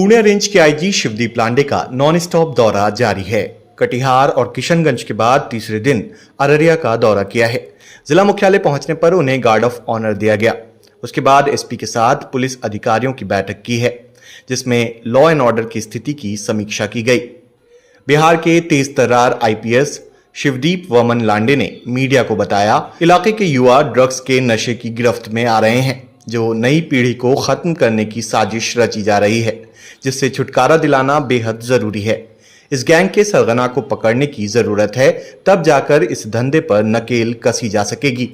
Purnia range के IG Shivdeep लांडे का non stop दौरा जारी है। कटिहार और किशनगंज के बाद तीसरे दिन अररिया का दौरा किया है। जिला मुख्यालय पहुंचने पर उन्हें गार्ड ऑफ ऑनर दिया गया। उसके बाद एसपी के साथ पुलिस अधिकारियों की बैठक की है, जिसमें लॉ एंड ऑर्डर की स्थिति की समीक्षा की गई। बिहार के तेज तर्रार आईपीएस शिवदीप वर्मन लांडे ने मीडिया को बताया, इलाके के युवा ड्रग्स के नशे की गिरफ्त में आ रहे हैं, जो नई पीढ़ी को खत्म करने की साजिश रची जा रही है, जिससे छुटकारा दिलाना बेहद जरूरी है। इस गैंग के सरगना को पकड़ने की जरूरत है, तब जाकर इस धंधे पर नकेल कसी जा सकेगी।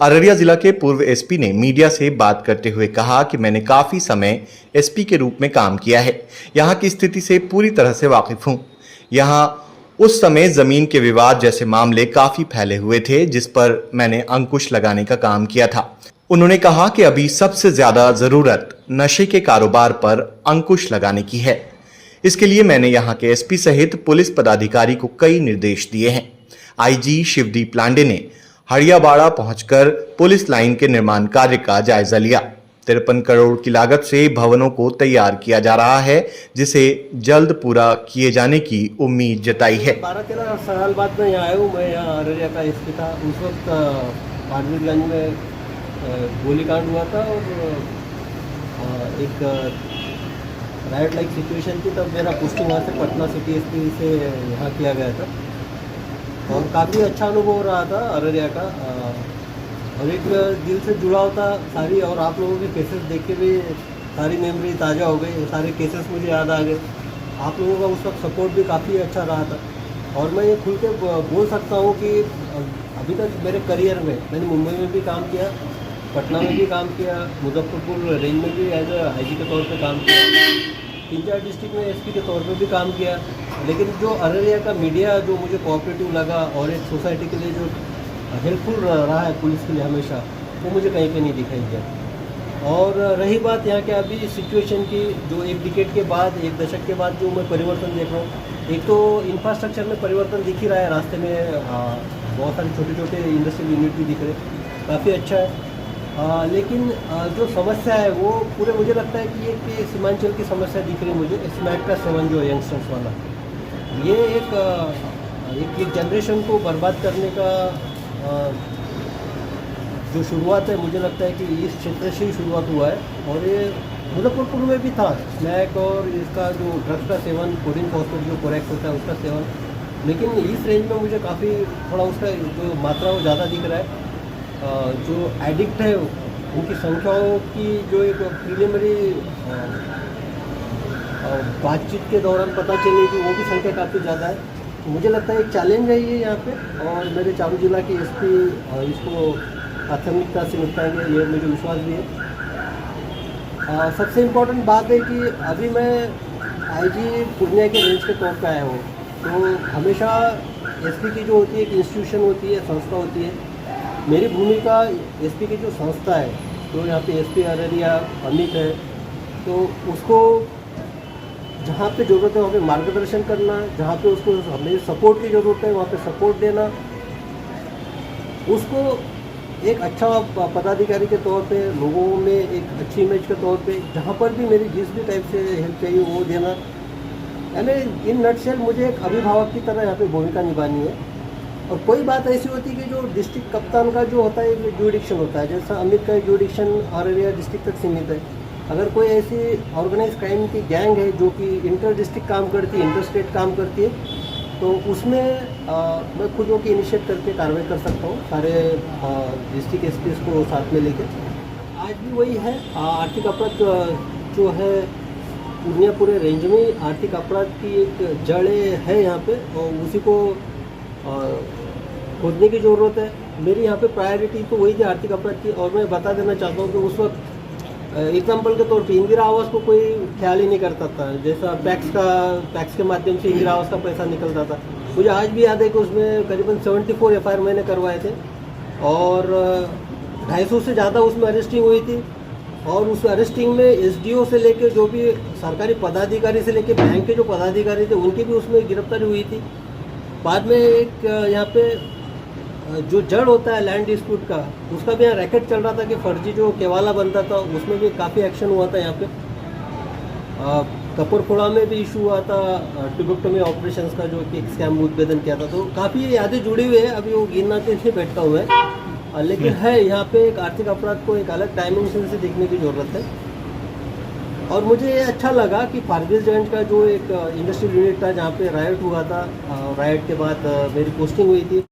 अररिया जिला के पूर्व एसपी ने मीडिया से बात करते हुए कहा कि मैंने काफी समय एसपी के रूप में काम किया है, यहाँ की स्थिति से पूरी तरह से वाकिफ हूँ। यहाँ उस समय जमीन के विवाद जैसे मामले काफी फैले हुए थे, जिस पर मैंने अंकुश लगाने का काम किया था। उन्होंने कहा कि अभी सबसे ज्यादा जरूरत नशे के कारोबार पर अंकुश लगाने की है। इसके लिए मैंने यहाँ के एसपी सहित पुलिस पदाधिकारी को कई निर्देश दिए हैं। आईजी शिवदीप लांडे ने हड़ियाबाड़ा पहुंचकर पुलिस लाइन के निर्माण कार्य का जायजा लिया। 53 करोड़ की लागत से भवनों को तैयार किया जा रहा है, जिसे जल्द पूरा किए जाने की उम्मीद जताई है। 12-13 साल बाद मैं यहाँ आया हूँ। मैं यहाँ अररिया का एसपी था। उस वक्त पाटवीरगंज में गोलीकांड हुआ था और एक राइट लाइक सिचुएशन थी। तब मेरा पोस्टिंग वहाँ से पटना सिटी एसपी से यहाँ किया गया था और काफ़ी अच्छा अनुभव हो रहा था अररिया का। और एक दिल से जुड़ाव था सारी, और आप लोगों के केसेस देख के भी सारी मेमोरी ताज़ा हो गई। सारे केसेस मुझे याद आ गए। आप लोगों का उस वक्त सपोर्ट भी काफ़ी अच्छा रहा था। और मैं ये खुल के बोल सकता हूँ कि अभी तक मेरे करियर में मैंने मुंबई में भी काम किया, पटना में भी काम किया, मुजफ्फरपुर रेंज में भी एज आईजी के तौर पे काम किया, 3-4 डिस्ट्रिक्ट में एसपी के तौर पे भी काम किया। लेकिन जो अररिया का मीडिया जो मुझे कोऑपरेटिव लगा और एक सोसाइटी के लिए जो हेल्पफुल रहा है पुलिस के लिए हमेशा, वो मुझे कहीं पे नहीं दिखाई दिया। और रही बात यहाँ के अभी सिचुएशन की, जो एक डिकेड के बाद, एक दशक के बाद जो मैं परिवर्तन देख रहा हूँ, एक तो इंफ्रास्ट्रक्चर में परिवर्तन दिख ही रहा है। रास्ते में बहुत सारे छोटे छोटे इंडस्ट्रियल यूनिट भी दिख रहे, काफ़ी अच्छा है। लेकिन जो समस्या है वो पूरे मुझे लगता है कि एक सीमांचल की समस्या दिख रही है मुझे। स्मैक का सेवन जो यंगस्टर्स वाला, ये एक जनरेशन को बर्बाद करने का जो शुरुआत है, मुझे लगता है कि इस क्षेत्र से ही शुरुआत हुआ है। और ये मुजफ्फरपुर में भी था स्मैक और इसका जो ड्रग्स का सेवन, कोडिन फॉस्फेट जो कोरेक्स होता है उसका सेवन। लेकिन इस रेंज में मुझे काफ़ी थोड़ा उसका जो मात्रा वो ज़्यादा दिख रहा है। जो एडिक्ट है उनकी संख्याओं की जो एक प्रिलिमिनरी बातचीत के दौरान पता चली कि वो भी संख्या काफ़ी ज़्यादा है। तो मुझे लगता है एक चैलेंज है ये यहाँ पे, और मेरे चारों जिला के एसपी इसको प्राथमिकता से निपटाएंगे, ये मुझे विश्वास भी है। सबसे इम्पोर्टेंट बात है कि अभी मैं आईजी पूर्णिया के रेंज के तौर पे आया हूँ, तो हमेशा एसपी की जो होती है एक इंस्टीट्यूशन होती है, संस्था होती है। मेरी भूमिका एसपी की जो संस्था है, तो यहाँ पे एसपी अररिया अमित है, तो उसको जहाँ पे ज़रूरत है वहाँ पे मार्गदर्शन करना, जहाँ पे उसको हमें सपोर्ट की ज़रूरत है वहाँ पे सपोर्ट देना, उसको एक अच्छा पदाधिकारी के तौर पे, लोगों में एक अच्छी इमेज के तौर पे, जहाँ पर भी मेरी जिस भी टाइप से हेल्प चाहिए वो देना। यानी इन नटशेल मुझे एक अभिभावक की तरह यहाँ पे भूमिका निभानी है। और कोई बात ऐसी होती है कि जो डिस्ट्रिक्ट कप्तान का जो होता है एक ज्यूडिक्शन होता है, जैसा अमित का ज्यूडिक्शन अररिया डिस्ट्रिक्ट तक सीमित है। अगर कोई ऐसी ऑर्गेनाइज क्राइम की गैंग है जो कि इंटर डिस्ट्रिक्ट काम करती है, इंटर स्टेट काम करती है, तो उसमें मैं खुद होकर इनिशिएट करके कार्रवाई कर सकता हूँ, सारे डिस्ट्रिक्ट एसपीस को साथ में लेकर। आज भी वही है, आर्थिक अपराध जो है पूर्णिया पूरे रेंज में आर्थिक अपराध की एक जड़ है यहाँ पे, और उसी को खोजने की ज़रूरत है। मेरी यहाँ पे प्रायोरिटी तो वही थी आर्थिक अपराध की। और मैं बता देना चाहता हूँ कि उस वक्त एग्जाम्पल के तौर पे इंदिरा आवास को कोई ख्याल ही नहीं करता था। जैसा टैक्स के माध्यम से इंदिरा आवास का पैसा निकलता था, मुझे आज भी याद है कि उसमें करीबन 74 एफआईआर मैंने करवाए थे और 250 से ज़्यादा उसमें अरेस्टिंग हुई थी। और उस अरेस्टिंग में एसडीओ से लेके जो भी सरकारी पदाधिकारी से लेके बैंक के जो पदाधिकारी थे उनकी भी उसमें गिरफ्तारी हुई थी। बाद में एक यहाँ पे जो जड़ होता है लैंड डिस्प्यूट का, उसका भी यहाँ रैकेट चल रहा था कि फर्जी जो केवाला बनता था, उसमें भी काफ़ी एक्शन हुआ था यहाँ पे। कपूरथोड़ा में भी इशू हुआ था, ट्यूबेक्टोमी ऑपरेशंस का जो कि एक स्कैम उद्भेदन किया था, तो काफ़ी यादें जुड़ी हुई है। अभी वो गिनना तो नहीं बैठता हुआ है, लेकिन है यहाँ पे एक आर्थिक अपराध को एक अलग डायमेंशन से देखने की ज़रूरत है। और मुझे ये अच्छा लगा कि फारबिसगंज का जो एक इंडस्ट्रियल यूनिट था जहाँ पे राइट हुआ था, राइट के बाद मेरी पोस्टिंग हुई थी,